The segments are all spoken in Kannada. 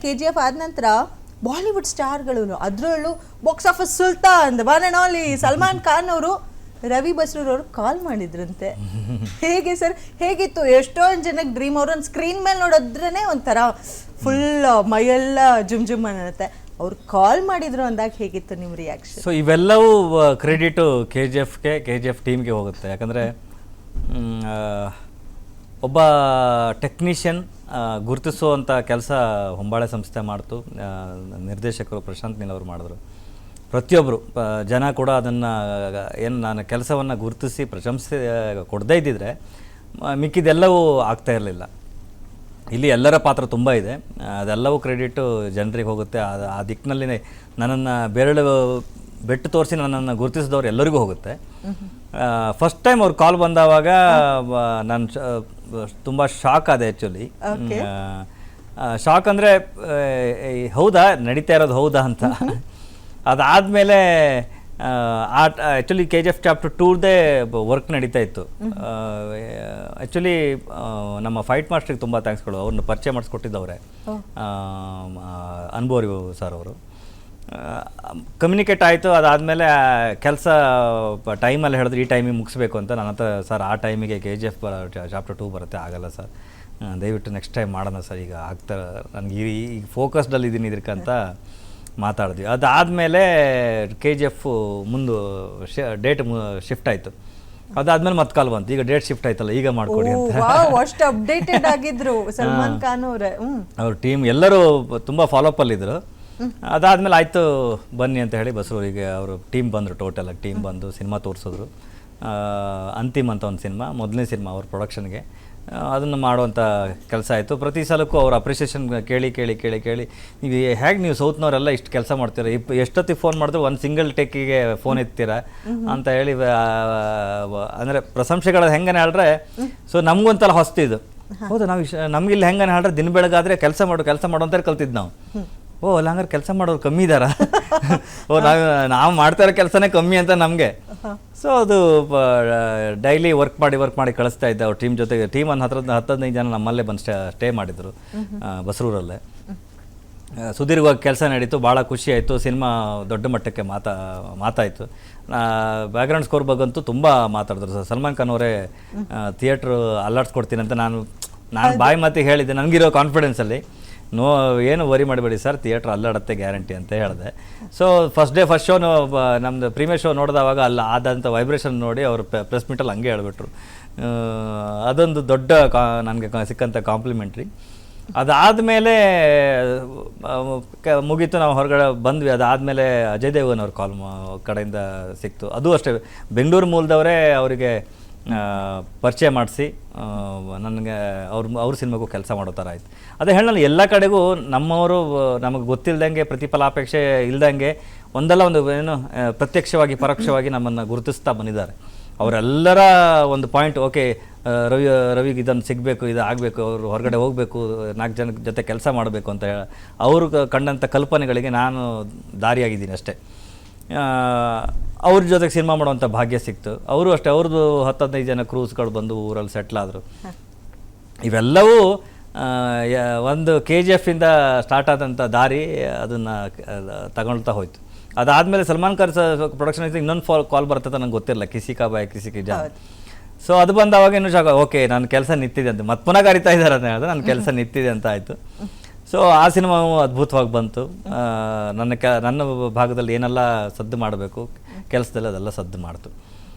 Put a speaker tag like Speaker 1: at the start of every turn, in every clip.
Speaker 1: KGF ಆದ ನಂತರ ಬಾಲಿವುಡ್ ಸ್ಟಾರ್ಗಳು, ಅದರಲ್ಲೂ box office Sultan one and only Salman Khan ಅವರು ರವಿ ಬಸ್ರೂರ್ ಅವರು ಕಾಲ್ ಮಾಡಿದ್ರಂತೆ. ಹೇಗೆ ಸರ್, ಹೇಗಿತ್ತು? ಎಷ್ಟೊಂದು ಜನಕ್ಕೆ ಡ್ರೀಮ್. ಅವ್ರನ್ನ ಸ್ಕ್ರೀನ್ ಮೇಲೆ ನೋಡಿದ್ರೇ ಒಂಥರ ಫುಲ್ ಮೈಯೆಲ್ಲ ಜುಮ್ ಜುಮ್ ಅನ್ನತ್ತೆ. ಅವ್ರು ಕಾಲ್ ಮಾಡಿದ್ರು ಅಂದಾಗ ಹೇಗಿತ್ತು ನಿಮ್ಮ ರಿಯಾಕ್ಷನ್?
Speaker 2: ಸೊ ಇವೆಲ್ಲವೂ ಕ್ರೆಡಿಟು KGF ಟೀಮ್ಗೆ ಹೋಗುತ್ತೆ. ಯಾಕಂದರೆ ಒಬ್ಬ ಟೆಕ್ನಿಷಿಯನ್ ಗುರುತಿಸುವಂಥ ಕೆಲಸ ಹೊಂಬಾಳೆ ಸಂಸ್ಥೆ ಮಾಡ್ತು. ನಿರ್ದೇಶಕರು ಪ್ರಶಾಂತ್ ನೀಲ್ ಅವರು ಮಾಡಿದ್ರು. ಪ್ರತಿಯೊಬ್ಬರು ಜನ ಕೂಡ ಅದನ್ನು ಏನು ನಾನು ಕೆಲಸವನ್ನು ಗುರುತಿಸಿ ಪ್ರಶಂಸೆ ಕೊಡದೇ ಇದ್ದಿದ್ರೆ ಮಿಕ್ಕಿದೆಲ್ಲವೂ ಆಗ್ತಾ ಇರಲಿಲ್ಲ. ಇಲ್ಲಿ ಎಲ್ಲರ ಪಾತ್ರ ತುಂಬ ಇದೆ. ಅದೆಲ್ಲವೂ ಕ್ರೆಡಿಟು ಜನರಿಗೆ ಹೋಗುತ್ತೆ. ಆ ದಿಕ್ಕಿನಲ್ಲಿ ನನ್ನನ್ನು ಬೆಟ್ಟು ತೋರಿಸಿ ನನ್ನನ್ನು ಗುರುತಿಸಿದವ್ರು ಎಲ್ಲರಿಗೂ ಹೋಗುತ್ತೆ. ಫಸ್ಟ್ ಟೈಮ್ ಅವ್ರು ಕಾಲ್ ಬಂದವಾಗ ನಾನು ತುಂಬ ಶಾಕ್ ಆದೆ. ಆ್ಯಕ್ಚುಲಿ ಶಾಕ್ ಅಂದರೆ ಹೌದಾ ನಡೀತಾ ಇರೋದು ಹೌದಾ ಅಂತ. ಅದಾದಮೇಲೆ ಆ್ಯಕ್ಚುಲಿ KGF ಚಾಪ್ಟರ್ 2ದೇ ವರ್ಕ್ ನಡೀತಾ ಇತ್ತು. ಆ್ಯಕ್ಚುಲಿ ನಮ್ಮ ಫೈಟ್ ಮಾಸ್ಟ್ರಿಗೆ ತುಂಬ ಥ್ಯಾಂಕ್ಸ್ಗಳು. ಅವ್ರನ್ನ ಪರಿಚಯ ಮಾಡಿಸ್ಕೊಟ್ಟಿದ್ದವ್ರೆ ಅನ್ಬೋರಿ ಸರ್ ಅವರು. ಕಮ್ಯುನಿಕೇಟ್ ಆಯಿತು. ಅದಾದಮೇಲೆ ಕೆಲಸ ಟೈಮಲ್ಲಿ ಹೇಳಿದ್ರು ಈ ಟೈಮಿಗೆ ಮುಗಿಸ್ಬೇಕು ಅಂತ. ನನ್ನ ಹತ್ರ ಸರ್ ಆ ಟೈಮಿಗೆ KGF ಚಾಪ್ಟರ್ 2 ಬರುತ್ತೆ, ಆಗಲ್ಲ ಸರ್, ದಯವಿಟ್ಟು ನೆಕ್ಸ್ಟ್ ಟೈಮ್ ಮಾಡೋಣ ಸರ್, ಈಗ ಆಗ್ತಾ ನನಗೆ ಈಗ ಫೋಕಸ್ಡಲ್ಲಿ ಇದ್ದೀನಿ ಇದಕ್ಕಂತ ಮಾತಾಡಿದ್ವಿ. ಅದಾದಮೇಲೆ KGF ಮುಂದೆ ಡೇಟ್ ಶಿಫ್ಟ್ ಆಯಿತು. ಅದಾದ್ಮೇಲೆ ಮತ್ತೆ ಕಾಲ್ ಬಂತು, ಈಗ ಡೇಟ್ ಶಿಫ್ಟ್ ಆಯ್ತಲ್ಲ, ಈಗ ಮಾಡ್ಕೊಡಿ ಅಂತ.
Speaker 1: ಅಷ್ಟು ಅಪ್ಡೇಟೆಡ್ ಆಗಿದ್ರು ಸಲ್ಮಾನ್ ಖಾನ್ ಅವರೇ.
Speaker 2: ಅವ್ರ ಟೀಮ್ ಎಲ್ಲರೂ ತುಂಬ ಫಾಲೋಅಪ್ ಅಲ್ಲಿದ್ದರು. ಅದಾದಮೇಲೆ ಆಯಿತು ಬನ್ನಿ ಅಂತ ಹೇಳಿ ಬಸ್ರೂರಿಗೆ ಅವರು ಟೀಮ್ ಬಂದರು. ಟೋಟಲಾಗಿ ಟೀಮ್ ಬಂದು ಸಿನಿಮಾ ತೋರಿಸಿದ್ರು. ಅಂತಿಮ್ ಅಂತ ಒಂದು ಸಿನಿಮಾ, ಮೊದಲನೇ ಸಿನಿಮಾ ಅವ್ರ ಪ್ರೊಡಕ್ಷನ್ಗೆ. ಅದನ್ನು ಮಾಡುವಂಥ ಕೆಲಸ ಆಯಿತು. ಪ್ರತಿ ಸಲಕ್ಕೂ ಅವ್ರ ಅಪ್ರಿಷಿಯೇಷನ್ ಕೇಳಿ ನೀವು ಹೇಗೆ ನೀವು ಸೌತ್ನವರೆಲ್ಲ ಇಷ್ಟು ಕೆಲಸ ಮಾಡ್ತೀರ, ಎಷ್ಟೊತ್ತಿಗೆ ಫೋನ್ ಮಾಡಿದ್ರು ಒಂದು ಸಿಂಗಲ್ ಟೇಕಿಗೆ ಫೋನ್ ಎತ್ತೀರಾ ಅಂತ ಹೇಳಿ ಅಂದರೆ ಪ್ರಶಂಸೆಗಳು ಹೆಂಗನೆ ಹೇಳಿದ್ರೆ. ಸೊ ನಮಗೊಂಥರ ಹೊಸ್ತಿದ್ದು. ಹೌದು, ನಾವು ನಮಗಿಲ್ಲಿ ಹೆಂಗನೆ ಹೇಳಿದ್ರೆ ದಿನ ಬೆಳಗಾದರೆ ಕೆಲಸ ಮಾಡು ಅಂತ ಕಲ್ತಿದ್ದು ನಾವು. ಓ ಅಲ್ಲ, ಹಂಗಾರೆ ಕೆಲಸ ಮಾಡೋರು ಕಮ್ಮಿ ಇದ್ದಾರಾ? ಓ ನಾವು ಮಾಡ್ತಾ ಇರೋ ಕೆಲಸನೇ ಕಮ್ಮಿ ಅಂತ ನಮಗೆ. ಸೊ ಅದು ಡೈಲಿ ವರ್ಕ್ ಮಾಡಿ ಕಳಿಸ್ತಾ ಇದ್ದೆ ಅವ್ರ ಟೀಮ್ ಜೊತೆಗೆ. ಟೀಮ್ ಒಂದು 10-15 ಜನ ನಮ್ಮಲ್ಲೇ ಬಂದು ಸ್ಟೇ ಮಾಡಿದರು ಬಸ್ರೂರಲ್ಲೇ. ಸುದೀರ್ಘವಾಗಿ ಕೆಲಸ ನಡೀತು, ಭಾಳ ಖುಷಿ ಆಯಿತು. ಸಿನಿಮಾ ದೊಡ್ಡ ಮಟ್ಟಕ್ಕೆ ಮಾತಾಯಿತು. ಬ್ಯಾಕ್ಗ್ರೌಂಡ್ ಸ್ಕೋರ್ ಬಗ್ಗಂತೂ ತುಂಬ ಮಾತಾಡಿದ್ರು. ಸಲ್ಮಾನ್ ಖಾನ್ ಅವರೇ ಥಿಯೇಟ್ರು ಅಲ್ಲಾಡ್ಸ್ಕೊಡ್ತೀನಿ ಅಂತ ನಾನು ಬಾಯಿ ಮಾತಿಗೆ ಹೇಳಿದ್ದೆ, ನನಗಿರೋ ಕಾನ್ಫಿಡೆನ್ಸಲ್ಲಿ. ಏನು ವರಿ ಮಾಡಬೇಡಿ ಸರ್, ಥಿಯೇಟ್ರ್ ಅಲ್ಲಾಡತ್ತೆ ಗ್ಯಾರಂಟಿ ಅಂತ ಹೇಳಿದೆ. ಸೊ ಫಸ್ಟ್ ಶೋ ನಮ್ಮದು ಪ್ರೀಮಿಯರ್ ಶೋ ನೋಡಿದವಾಗ ಆದಂಥ ವೈಬ್ರೇಷನ್ ನೋಡಿ ಅವರು ಪ್ರೆಸ್ ಮೀಟಲ್ಲಿ ಹಂಗೆ ಹೇಳ್ಬಿಟ್ರು. ಅದೊಂದು ದೊಡ್ಡ ನನಗೆ ಸಿಕ್ಕಂಥ ಕಾಂಪ್ಲಿಮೆಂಟ್ರಿ. ಅದಾದಮೇಲೆ ಮುಗೀತು, ನಾವು ಹೊರಗಡೆ ಬಂದ್ವಿ. ಅದಾದಮೇಲೆ ಅಜಯ್ ದೇವಗನ್ ಅವ್ರ ಕಾಲ್ ಕಡೆಯಿಂದ ಸಿಕ್ತು. ಅದು ಅಷ್ಟೇ, ಬೆಂಗಳೂರು ಮೂಲದವರೇ ಅವರಿಗೆ ಪರಿಚಯ ಮಾಡಿಸಿ ನನಗೆ ಅವ್ರ ಸಿನಿಮಾಗೂ ಕೆಲಸ ಮಾಡೋ ಥರ ಆಯಿತು. ಅದೇ ಹೇಳಲ್ಲ, ಎಲ್ಲ ಕಡೆಗೂ ನಮ್ಮವರು ನಮಗೆ ಗೊತ್ತಿಲ್ಲದಂಗೆ, ಪ್ರತಿಫಲಾಪೇಕ್ಷೆ ಇಲ್ದಂಗೆ ಒಂದಲ್ಲ ಒಂದು ಏನು ಪ್ರತ್ಯಕ್ಷವಾಗಿ ಪರೋಕ್ಷವಾಗಿ ನಮ್ಮನ್ನು ಗುರುತಿಸ್ತಾ ಬಂದಿದ್ದಾರೆ. ಅವರೆಲ್ಲರ ಒಂದು ಪಾಯಿಂಟ್, ಓಕೆ ರವಿಗೆ ಇದನ್ನು ಸಿಗಬೇಕು, ಇದು ಆಗಬೇಕು, ಅವರು ಹೊರಗಡೆ ಹೋಗಬೇಕು, 4 ಜನ ಜೊತೆ ಕೆಲಸ ಮಾಡಬೇಕು ಅಂತ ಅವರು ಕಂಡಂಥ ಕಲ್ಪನೆಗಳಿಗೆ ನಾನು ದಾರಿಯಾಗಿದ್ದೀನಿ ಅಷ್ಟೇ. ಅವ್ರ ಜೊತೆಗೆ ಸಿನಿಮಾ ಮಾಡುವಂಥ ಭಾಗ್ಯ ಸಿಕ್ತು. ಅವರು ಅಷ್ಟೇ, ಅವ್ರದ್ದು 10-15 ಜನ ಕ್ರೂಸ್ಗಳು ಬಂದು ಊರಲ್ಲಿ ಸೆಟ್ಲ್ ಆದರು. ಇವೆಲ್ಲವೂ ಒಂದು KGFಯಿಂದ ಸ್ಟಾರ್ಟ್ ಆದಂಥ ದಾರಿ ಅದನ್ನು ತಗೊಳ್ತಾ ಹೋಯ್ತು. ಅದಾದಮೇಲೆ ಸಲ್ಮಾನ್ ಖಾನ್ ಪ್ರೊಡಕ್ಷನ್ ಇನ್ನೊಂದು ಕಾಲ್ ಬರ್ತದೆ, ನಂಗೆ ಗೊತ್ತಿರಲ್ಲ, ಕಿಸಿಕಾ ಬಾಯ್ ಕಿಸಿಕಿ ಜಾ. ಸೊ ಅದು ಬಂದವಾಗ ಇನ್ನೂ ಓಕೆ ನನ್ನ ಕೆಲಸ ನಿಂತಿದೆ ಅಂತ, ಮತ್ತೆ ಪುನಃ ಕರಿತಾ ಇದ್ದಾರೆ ಅಂತ ಹೇಳಿದ್ರೆ ನನ್ನ ಕೆಲಸ ನಿಂತಿದೆ ಅಂತ ಆಯಿತು. ಸೊ ಆ ಸಿನಿಮಾವು ಅದ್ಭುತವಾಗಿ ಬಂತು. ನನ್ನ ಭಾಗದಲ್ಲಿ ಏನೆಲ್ಲ ಸದ್ದು ಮಾಡಬೇಕು ಕೆಲಸದಲ್ಲಿ ಅದೆಲ್ಲ ಸದ್ದು ಮಾಡ್ತು.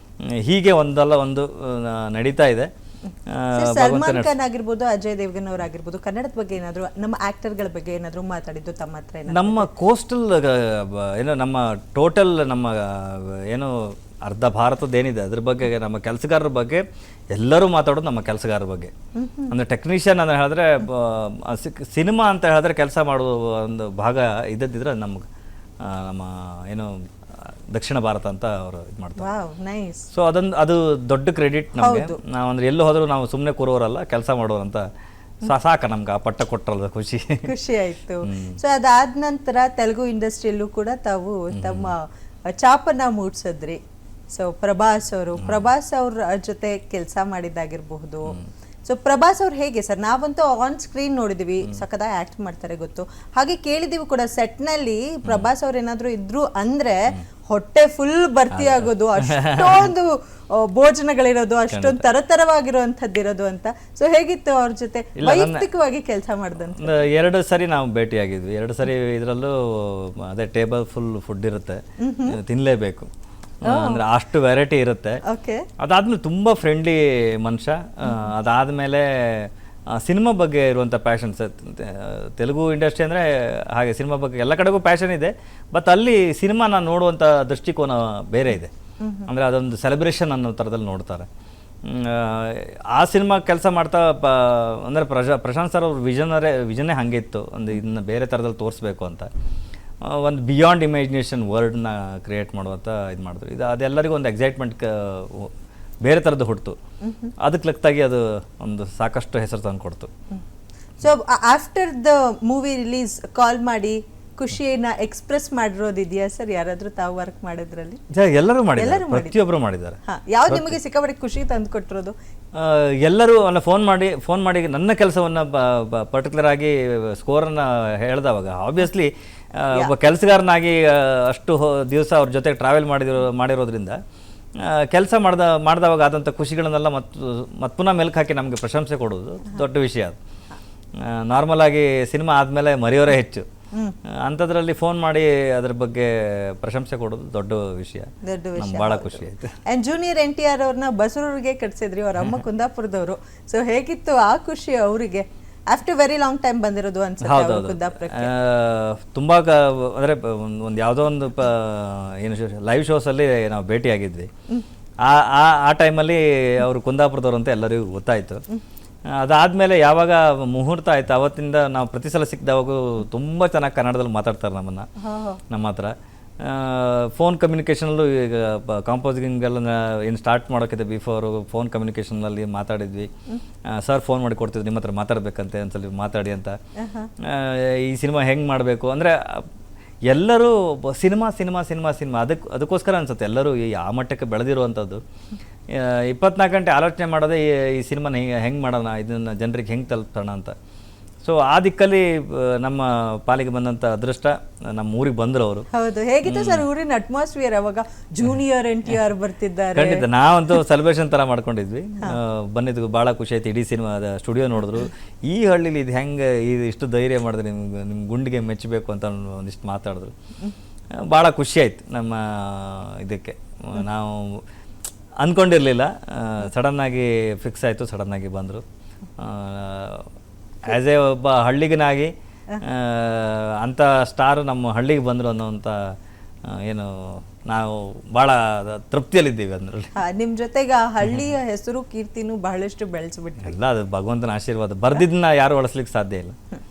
Speaker 2: ಹೀಗೆ ಒಂದಲ್ಲ ಒಂದು ನಡೀತಾ ಇದೆ.
Speaker 1: ಸಲ್ಮಾನ್ ಖಾನ್ ಆಗಿರ್ಬೋದು, ಅಜಯ್ ದೇವಗನ್ ಅವರಾಗಿರ್ಬೋದು, ಕನ್ನಡದ ಬಗ್ಗೆ ಏನಾದರೂ, ನಮ್ಮ ಆಕ್ಟರ್ಗಳ ಬಗ್ಗೆ ಏನಾದರೂ ಮಾತಾಡಿದ್ದು ತಮ್ಮ ಹತ್ರ?
Speaker 2: ನಮ್ಮ ಕೋಸ್ಟಲ್ ಏನೋ ನಮ್ಮ ಟೋಟಲ್ ನಮ್ಮ ಏನು ಅರ್ಧ ಭಾರತದ್ದೇನಿದೆ ಅದ್ರ ಬಗ್ಗೆ, ನಮ್ಮ ಕೆಲಸಗಾರರ ಬಗ್ಗೆ ಎಲ್ಲರೂ ಮಾತಾಡೋದು ನಮ್ಮ ಕೆಲಸಗಾರರ ಬಗ್ಗೆ. ಅಂದರೆ ಟೆಕ್ನಿಷಿಯನ್ ಅಂತ ಹೇಳಿದ್ರೆ, ಸಿನಿಮಾ ಅಂತ ಹೇಳಿದ್ರೆ ಕೆಲಸ ಮಾಡುವ ಒಂದು ಭಾಗ ಇದ್ದಿದ್ರೆ ನಮ್ಮ ಏನು ದಕ್ಷಿಣ ಭಾರತ ಅಂತ ಅವರು ಇದು ಮಾಡ್ತಾರೆ. ಸೊ ಅದು ದೊಡ್ಡ ಕ್ರೆಡಿಟ್ ನಮಗೆ. ನಾವು ಅಂದರೆ ಎಲ್ಲೂ ಹೋದರೂ ನಾವು ಸುಮ್ಮನೆ ಕೂರೋರಲ್ಲ, ಕೆಲಸ ಮಾಡೋರಂತ ಸಾಕ ನಮ್ಗೆ ಆ ಪಟ್ಟ ಕೊಟ್ಟರಲ್ಲ, ಖುಷಿ
Speaker 1: ಆಯಿತು. ಸೊ ಅದಾದ ನಂತರ ತೆಲುಗು ಇಂಡಸ್ಟ್ರಿಯಲ್ಲೂ ಕೂಡ ತಾವು ತಮ್ಮ ಚಾಪನ್ನ ಮೂಡಿಸಿದ್ರಿ. ಸೊ ಪ್ರಭಾಸ್ ಅವ್ರ ಜೊತೆ ಕೆಲಸ ಮಾಡಿದ್ದಾಗಿರಬಹುದು. ಸೊ ಪ್ರಭಾಸ್ ಅವ್ರು ಹೇಗೆ ಸರ್? ನಾವಂತೂ ಆನ್ ಸ್ಕ್ರೀನ್ ನೋಡಿದೀವಿ, ಸಖತ್ತಾಗಿ ಆಕ್ಟ್ ಮಾಡ್ತಾರೆ ಗೊತ್ತು. ಹಾಗೆ ಕೇಳಿದೀವಿ ಕೂಡ ಸೆಟ್ ನಲ್ಲಿ ಪ್ರಭಾಸ್ ಅವ್ರು ಏನಾದ್ರು ಇದ್ರು ಅಂದ್ರೆ ಹೊಟ್ಟೆ ಫುಲ್ ಭರ್ತಿ ಆಗೋದು, ಅಷ್ಟೊಂದು ಭೋಜನಗಳಿರೋದು, ಅಷ್ಟೊಂದು ತರತರವಾಗಿರುವಂತದ್ದಿರೋದು ಅಂತ. ಸೊ ಹೇಗಿತ್ತು ಅವ್ರ ಜೊತೆ ವೈಯಕ್ತಿಕವಾಗಿ ಕೆಲಸ ಮಾಡ್ದಂತ?
Speaker 2: 2 ಸರಿ ನಾವು ಭೇಟಿಯಾಗಿದ್ವಿ. 2 ಸರಿ ಇದರಲ್ಲೂ ಅದೇ ಟೇಬಲ್ ಫುಲ್ ಫುಡ್ ಇರುತ್ತೆ, ತಿನ್ಲೇಬೇಕು ಅಂದ್ರೆ ಅಷ್ಟು ವೆರೈಟಿ ಇರುತ್ತೆ. ಅದಾದ್ಮೇಲೆ ತುಂಬಾ ಫ್ರೆಂಡ್ಲಿ ಮನುಷ್ಯ. ಅದಾದ್ಮೇಲೆ ಸಿನಿಮಾ ಬಗ್ಗೆ ಇರುವಂಥ ಪ್ಯಾಷನ್. ತೆಲುಗು ಇಂಡಸ್ಟ್ರಿ ಅಂದರೆ ಹಾಗೆ ಸಿನಿಮಾ ಬಗ್ಗೆ ಎಲ್ಲ ಕಡೆಗೂ ಪ್ಯಾಷನ್ ಇದೆ, ಬಟ್ ಅಲ್ಲಿ ಸಿನಿಮಾನ ನೋಡುವಂಥ ದೃಷ್ಟಿಕೋನ ಬೇರೆ ಇದೆ. ಅಂದರೆ ಅದೊಂದು ಸೆಲೆಬ್ರೇಷನ್ ಅನ್ನೋ ಥರದಲ್ಲಿ ನೋಡ್ತಾರೆ. ಆ ಸಿನಿಮಾ ಕೆಲಸ ಮಾಡ್ತಾ ಅಂದರೆ ಪ್ರಶಾಂತ್ ಸರ್ ಅವ್ರ ವಿಷನ್ನೇ ಹಾಗೆ ಇತ್ತು, ಒಂದು ಇದನ್ನ ಬೇರೆ ಥರದಲ್ಲಿ ತೋರಿಸ್ಬೇಕು ಅಂತ. ಒಂದು ಬಿಯಾಂಡ್ ಇಮ್ಯಾಜಿನೇಷನ್ ವರ್ಲ್ಡ್ನ ಕ್ರಿಯೇಟ್ ಮಾಡುವಂಥ ಇದು ಮಾಡಿದ್ರು. ಅದೆಲ್ಲರಿಗೂ ಒಂದು ಎಕ್ಸೈಟ್ಮೆಂಟ್ ಬೇರೆ ಥರದ್ದು ಹುಟ್ಟಿತು. ಅದಕ್ಕೆ ಲಕ್ತಾಗಿ ಅದು ಒಂದು ಸಾಕಷ್ಟು ಹೆಸರು ತಂದು ಕೊಡ್ತು.
Speaker 1: So after the movie release call ಮಾಡಿ ಖುಷಿಯನ್ನ ಎಕ್ಸ್ಪ್ರೆಸ್ ಮಾಡಿರೋದಿದೆಯಾ ಸರ್? ಯಾರಾದ್ರೂ ತಾವು ವರ್ಕ್ ಮಾಡೋದ್ರಲ್ಲಿ?
Speaker 2: ಎಲ್ಲರೂ ಮಾಡಿದ್ದಾರೆ, ಪ್ರತಿಯೊಬ್ಬರು ಮಾಡಿದ್ದಾರೆ.
Speaker 1: ಯಾವ್ದು ನಿಮಗೆ ಸಿಕ್ಕಾಪಟ್ಟೆ ಖುಷಿ ತಂದು ಕೊಟ್ಟಿರೋದು?
Speaker 2: ಎಲ್ಲರೂ ಅಲ್ಲ ಫೋನ್ ಮಾಡಿ ನನ್ನ ಕೆಲಸವನ್ನು ಪರ್ಟಿಕ್ಯುಲರ್ ಆಗಿ ಸ್ಕೋರನ್ನು ಹೇಳ್ದವಾಗ ಆಬ್ವಿಯಸ್ಲಿ ಒಬ್ಬ ಕೆಲಸಗಾರನಾಗಿ ಅಷ್ಟು ದಿವಸ ಅವ್ರ ಜೊತೆ ಟ್ರಾವೆಲ್ ಮಾಡಿರೋದ್ರಿಂದ ಕೆಲಸ ಮಾಡಿದವಾಗ ಆದಂಥ ಖುಷಿಗಳನ್ನೆಲ್ಲ ಮತ್ತು ಪುನಃ ಮೆಲ್ಕು ಹಾಕಿ ನಮಗೆ ಪ್ರಶಂಸೆ ಕೊಡೋದು ದೊಡ್ಡ ವಿಷಯ. ಅದು ನಾರ್ಮಲ್ ಆಗಿ ಸಿನಿಮಾ ಆದಮೇಲೆ ಮರೆಯೋರೇ ಹೆಚ್ಚು, ಅಂಥದ್ರಲ್ಲಿ ಫೋನ್ ಮಾಡಿ ಅದ್ರ ಬಗ್ಗೆ ಪ್ರಶಂಸೆ ಕೊಡೋದು ದೊಡ್ಡ ವಿಷಯ. ಭಾಳ ಖುಷಿ ಆಯ್ತು.
Speaker 1: ಆ್ಯಂಡ್ ಜೂನಿಯರ್ NTR ಅವ್ರನ್ನ ಬಸರೂರಿಗೆ ಕಟ್ಸಿದ್ರಿ, ಅವ್ರ ಅಮ್ಮ ಕುಂದಾಪುರದವರು. ಸೊ ಹೇಗಿತ್ತು ಆ ಖುಷಿ ಅವರಿಗೆ? ಆಫ್ಟರ್ ವೆರಿ ಲಾಂಗ್ ಟೈಮ್ ಬಂದಿರೋದು ಅನ್ಸುತ್ತೆ ಕುಂದಾಪುರಕ್ಕೆ.
Speaker 2: ತುಂಬ ಅಂದರೆ ಒಂದು ಯಾವುದೋ ಒಂದು ಏನು ಲೈವ್ ಶೋಸಲ್ಲಿ ನಾವು ಭೇಟಿಯಾಗಿದ್ವಿ. ಆ ಟೈಮಲ್ಲಿ ಅವರು ಕುಂದಾಪುರದವ್ರು ಅಂತ ಎಲ್ಲರಿಗೂ ಗೊತ್ತಾಯಿತು. ಅದಾದಮೇಲೆ ಯಾವಾಗ ಮುಹೂರ್ತ ಆಯಿತು ಅವತ್ತಿಂದ ನಾವು ಪ್ರತಿ ಸಲ ಸಿಕ್ಕಿದವಾಗೂ ತುಂಬ ಚೆನ್ನಾಗಿ ಕನ್ನಡದಲ್ಲಿ ಮಾತಾಡ್ತಾರೆ ನಮ್ಮ ಹತ್ರ. ಫೋನ್ ಕಮ್ಯುನಿಕೇಷನಲ್ಲೂ ಈಗ ಕಾಂಪೋಸಿಂಗೆಲ್ಲ ಏನು ಸ್ಟಾರ್ಟ್ ಮಾಡೋಕ್ಕಿಂತ ಬಿಫೋರು ಫೋನ್ ಕಮ್ಯುನಿಕೇಷನಲ್ಲಿ ಮಾತಾಡಿದ್ವಿ. ಸರ್ ಫೋನ್ ಮಾಡಿ ಕೊಡ್ತಿದ್ವಿ, ನಿಮ್ಮ ಹತ್ರ ಮಾತಾಡಬೇಕಂತೆ ಒಂದ್ಸಲ ಮಾತಾಡಿ ಅಂತ. ಈ ಸಿನಿಮಾ ಹೆಂಗೆ ಮಾಡಬೇಕು ಅಂದರೆ ಎಲ್ಲರೂ ಸಿನಿಮಾ ಅದಕ್ಕೋಸ್ಕರ ಅನ್ಸುತ್ತೆ ಎಲ್ಲರೂ ಆ ಮಟ್ಟಕ್ಕೆ ಬೆಳೆದಿರುವಂಥದ್ದು. 24 ಗಂಟೆ ಆಲೋಚನೆ ಮಾಡೋದೇ ಈ ಸಿನಿಮಾನ ಹೆಂಗೆ ಮಾಡೋಣ, ಇದನ್ನು ಜನರಿಗೆ ಹೆಂಗೆ ತಲುಪೋಣ ಅಂತ. ಸೊ ಆ ದಿಕ್ಕಲ್ಲಿ ನಮ್ಮ ಪಾಲಿಗೆ ಬಂದಂಥ ಅದೃಷ್ಟ, ನಮ್ಮ ಊರಿಗೆ ಬಂದರು ಅವರು.
Speaker 1: ಹೌದು, ಹೇಗಿತ್ತು ಸರ್ ಊರಿನ ಅಟ್ಮಾಸ್ಫಿಯರ್ ಅವಾಗ? ಜೂನಿಯರ್ NTR ಬರ್ತಿದ್ದಾರೆ.
Speaker 2: ಖಂಡಿತ ನಾವಂತೂ ಸೆಲೆಬ್ರೇಷನ್ ಥರ ಮಾಡ್ಕೊಂಡಿದ್ವಿ. ಬಂದಿದ್ದು ಭಾಳ ಖುಷಿ ಆಯ್ತು. ಇಡೀ ಸಿನಿಮಾ ಸ್ಟುಡಿಯೋ ನೋಡಿದ್ರು, ಈ ಹಳ್ಳಿಲಿ ಇದು ಹೆಂಗೆ ಇಷ್ಟು ಧೈರ್ಯ ಮಾಡಿದ್ರೆ ನಿಮ್ಮ ಗುಂಡಿಗೆ ಮೆಚ್ಚಬೇಕು ಅಂತ ಒಂದಿಷ್ಟು ಮಾತಾಡಿದ್ರು. ಭಾಳ ಖುಷಿ ಆಯ್ತು. ನಮ್ಮ ಇದಕ್ಕೆ ನಾವು ಅಂದ್ಕೊಂಡಿರಲಿಲ್ಲ, ಸಡನ್ನಾಗಿ ಫಿಕ್ಸ್ ಆಯಿತು, ಸಡನ್ನಾಗಿ ಬಂದರು. ಆ್ಯಸ್ ಎ ಒಬ್ಬ ಹಳ್ಳಿಗನಾಗಿ ಅಂಥ ಸ್ಟಾರು ನಮ್ಮ ಹಳ್ಳಿಗೆ ಬಂದರು ಅನ್ನೋಂಥ ಏನು ನಾವು ಭಾಳ ತೃಪ್ತಿಯಲ್ಲಿದ್ದೀವಿ ಅದರಲ್ಲಿ.
Speaker 1: ನಿಮ್ಮ ಜೊತೆಗೆ ಆ ಹಳ್ಳಿಯ ಹೆಸರು ಕೀರ್ತಿನೂ ಬಹಳಷ್ಟು ಬೆಳೆಸ್ಬಿಟ್ಟು
Speaker 2: ಎಲ್ಲ ಅದು ಭಗವಂತನ ಆಶೀರ್ವಾದ. ಬರ್ದಿದ್ದನ್ನ ಯಾರು ಉಳಿಸ್ಲಿಕ್ಕೆ ಸಾಧ್ಯ ಇಲ್ಲ.